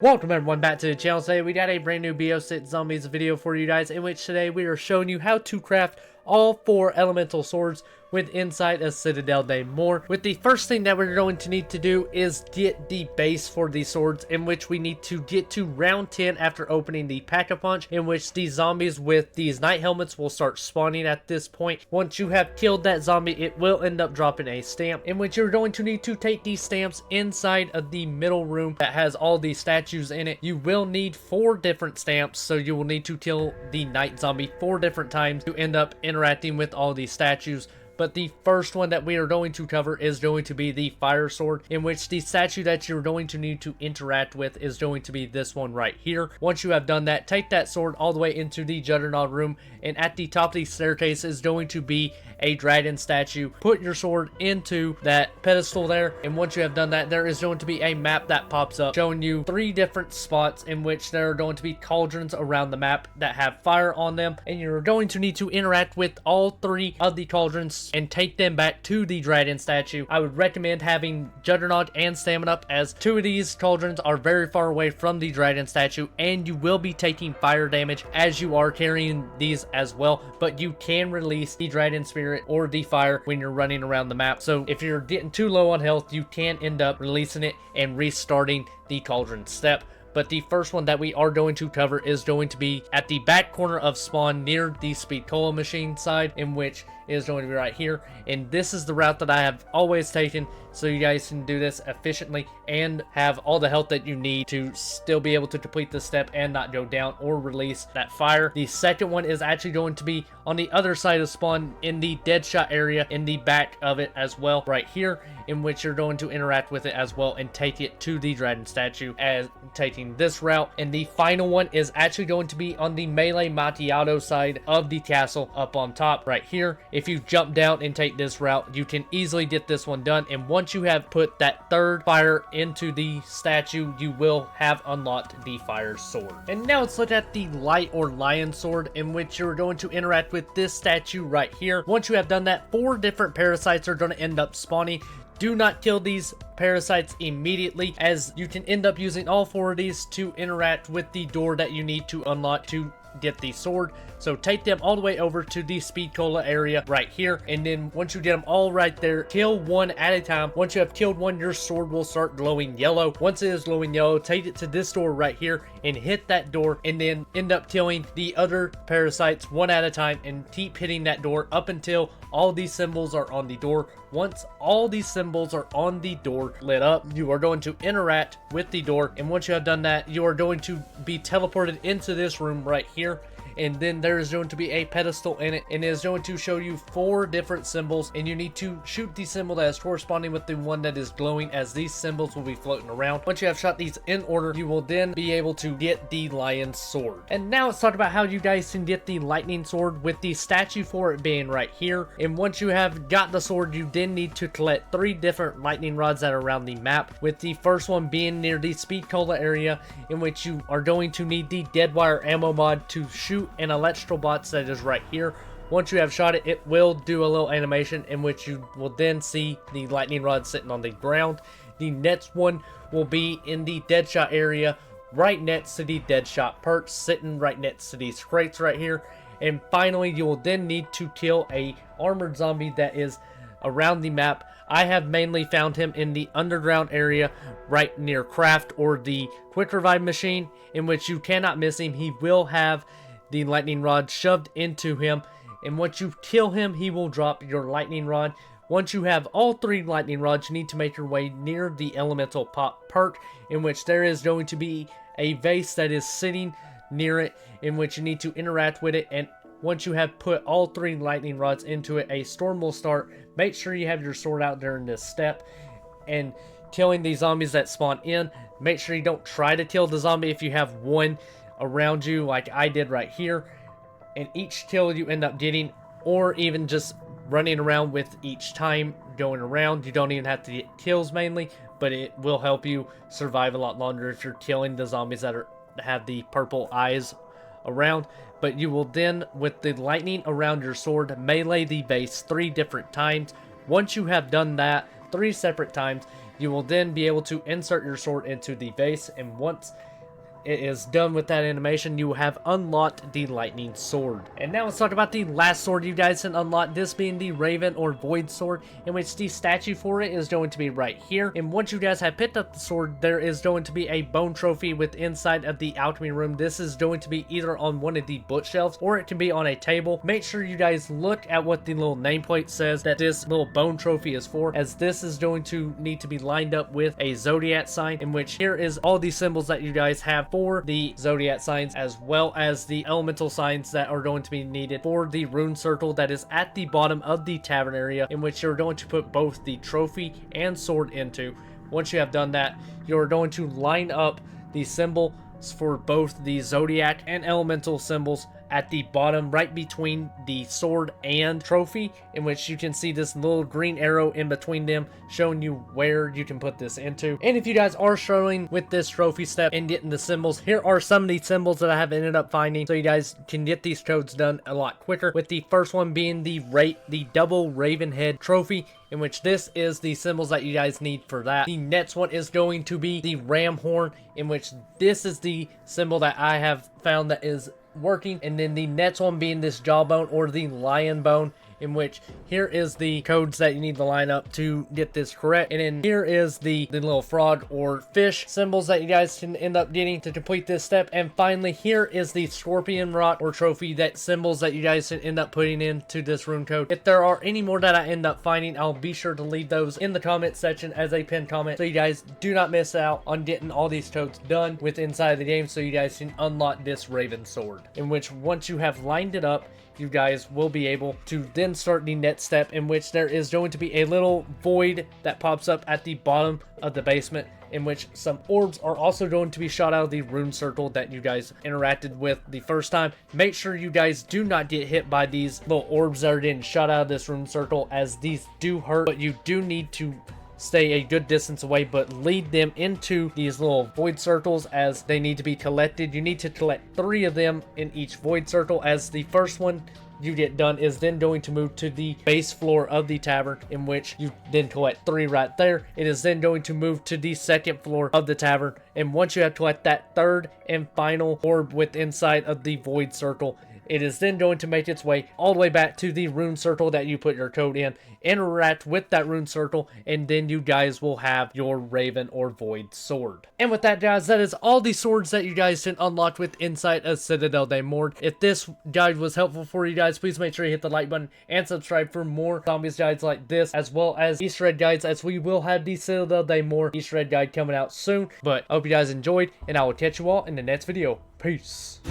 Welcome everyone back to the channel. Today we got a brand new BO6 Zombies video for you guys, in which today we are showing you how to craft all 4 elemental swords with inside a Citadelle des Morts. With the first thing that we're going to need to do is get the base for the swords, in which we need to get to round 10 after opening the pack-a-punch, in which the zombies with these knight helmets will start spawning at this point. Once you have killed that zombie, it will end up dropping a stamp, in which you're going to need to take these stamps inside of the middle room that has all these statues in it. You will need 4 different stamps, so you will need to kill the knight zombie 4 different times to end up interacting with all these statues. But the first one that we are going to cover is going to be the fire sword, in which the statue that you're going to need to interact with is going to be this one right here. Once you have done that, take that sword all the way into the Juggernaut room, and at the top of the staircase is going to be a dragon statue. Put your sword into that pedestal there, and once you have done that, there is going to be a map that pops up showing you 3 different spots in which there are going to be cauldrons around the map that have fire on them, and you're going to need to interact with all 3 of the cauldrons and take them back to the dragon statue. I would recommend having Juggernaut and Stamina up, as 2 of these cauldrons are very far away from the dragon statue, and you will be taking fire damage as you are carrying these as well, but you can release the dragon spirit or the fire when you're running around the map. So if you're getting too low on health, you can end up releasing it and restarting the cauldron step. But the first one that we are going to cover is going to be at the back corner of spawn near the speed cola machine side, in which is going to be right here. And this is the route that I have always taken, so you guys can do this efficiently and have all the health that you need to still be able to complete this step and not go down or release that fire. The second one is actually going to be on the other side of spawn in the dead shot area in the back of it as well, right here, in which you're going to interact with it as well and take it to the dragon statue as taking this route. And the final one is actually going to be on the melee macchiato side of the castle up on top right here. If you jump down and take this route, you can easily get this one done, and once you have put that 3rd fire into the statue, you will have unlocked the fire sword. And now let's look at the light or lion sword, in which you're going to interact with this statue right here. Once you have done that, 4 different parasites are going to end up spawning. Do not kill these parasites immediately, as you can end up using all 4 of these to interact with the door that you need to unlock to get the sword. So take them all the way over to the speed cola area right here, and then once you get them all right there, kill 1 at a time. Once you have killed 1, your sword will start glowing yellow. Once it is glowing yellow, take it to this door right here and hit that door, and then end up killing the other parasites 1 at a time, and keep hitting that door up until all these symbols are on the door. Once all these symbols are on the door lit up, you are going to interact with the door, and once you have done that, you are going to be teleported into this room right here. And then there is going to be a pedestal in it, and it is going to show you 4 different symbols, and you need to shoot the symbol that is corresponding with the one that is glowing, as these symbols will be floating around. Once you have shot these in order, you will then be able to get the lion sword. And now let's talk about how you guys can get the lightning sword, with the statue for it being right here. And once you have got the sword, you then need to collect 3 different lightning rods that are around the map, with the first one being near the speed cola area, in which you are going to need the dead wire ammo mod to shoot an electrical box that is right here. Once you have shot it, it will do a little animation in which you will then see the lightning rod sitting on the ground. The next one will be in the dead shot area, right next to the dead shot perch, sitting right next to these crates right here. And finally, you will then need to kill a armored zombie that is around the map. I have mainly found him in the underground area right near craft or the quick revive machine, in which you cannot miss him. He will have the lightning rod shoved into him, and once you kill him, he will drop your lightning rod. Once you have all 3 lightning rods, you need to make your way near the elemental pop perk, in which there is going to be a vase that is sitting near it, in which you need to interact with it. And once you have put all 3 lightning rods into it, a storm will start. Make sure you have your sword out during this step, and killing these zombies that spawn in. Make sure you don't try to kill the zombie if you have 1 around you like I did right here, and each kill you end up getting, or even just running around with each time going around, you don't even have to get kills mainly, but it will help you survive a lot longer if you're killing the zombies that have the purple eyes around. But you will then, with the lightning around your sword, melee the base 3 different times. Once you have done that 3 separate times, you will then be able to insert your sword into the vase, and once it is done with that animation, you have unlocked the lightning sword. And now let's talk about the last sword you guys can unlock, this being the Raven or Void sword, in which the statue for it is going to be right here. And once you guys have picked up the sword, there is going to be a bone trophy with inside of the alchemy room. This is going to be either on one of the bookshelves or it can be on a table. Make sure you guys look at what the little nameplate says that this little bone trophy is for, as this is going to need to be lined up with a zodiac sign, in which here is all the symbols that you guys have for the zodiac signs, as well as the elemental signs that are going to be needed for the rune circle that is at the bottom of the tavern area, in which you're going to put both the trophy and sword into. Once you have done that, you're going to line up the symbol for both the zodiac and elemental symbols at the bottom, right between the sword and trophy, in which you can see this little green arrow in between them showing you where you can put this into. And if you guys are struggling with this trophy step and getting the symbols, here are some of the symbols that I have ended up finding so you guys can get these codes done a lot quicker, with the first one being the double raven head trophy, in which this is the symbols that you guys need for that. The next one is going to be the ram horn, in which this is the symbol that I have found that is working. And then the next one being this jawbone or the lion bone, in which here is the codes that you need to line up to get this correct. And then here is the little frog or fish symbols that you guys can end up getting to complete this step. And finally, here is the scorpion rock or trophy that symbols that you guys can end up putting into this rune code. If there are any more that I end up finding, I'll be sure to leave those in the comment section as a pinned comment, so you guys do not miss out on getting all these codes done with inside the game, so you guys can unlock this raven sword, in which once you have lined it up, you guys will be able to then start the next step, in which there is going to be a little void that pops up at the bottom of the basement, in which some orbs are also going to be shot out of the rune circle that you guys interacted with the first time. Make sure you guys do not get hit by these little orbs that are getting shot out of this rune circle, as these do hurt, but you do need to stay a good distance away, but lead them into these little void circles as they need to be collected. You need to collect 3 of them in each void circle, as the first one you get done is then going to move to the base floor of the tavern, in which you then collect 3 right there. It is then going to move to the second floor of the tavern, and once you have collect that third and final orb with inside of the void circle, it is then going to make its way all the way back to the rune circle that you put your code in, interact with that rune circle, and then you guys will have your raven or void sword. And with that, guys, that is all the swords that you guys can unlock with inside of Citadelle des Morts. If this guide was helpful for you guys, please make sure you hit the like button and subscribe for more zombies guides like this, as well as Easter egg guides, as we will have the Citadelle des Morts Easter egg guide coming out soon. But I hope you guys enjoyed, and I will catch you all in the next video. Peace.